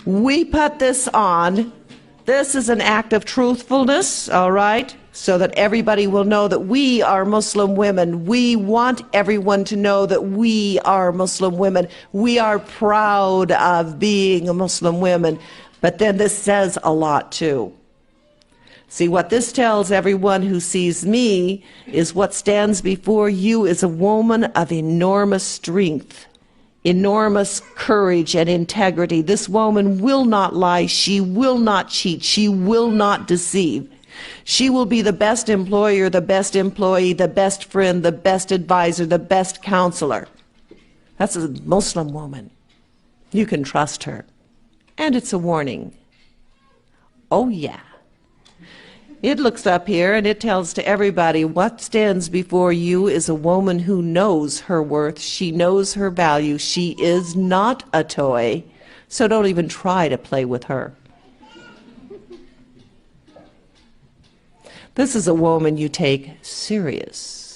We put this on. This is an act of truthfulness, all right, so that everybody will know that we are Muslim women. We want everyone to know that we are Muslim women. We are proud of being Muslim women. But then this says a lot too. See, what this tells everyone who sees me is what stands before you is a woman of enormous strength, enormous courage and integrity. This woman will not lie. She will not cheat. She will not deceive. She will be the best employer, the best employee, the best friend, the best advisor, the best counselor. That's a Muslim woman. You can trust her. And it's a warning. Oh, yeah. It looks up here and it tells to everybody what stands before you is a woman who knows her worth. She knows her value. She is not a toy, so don't even try to play with her. This is a woman you take serious.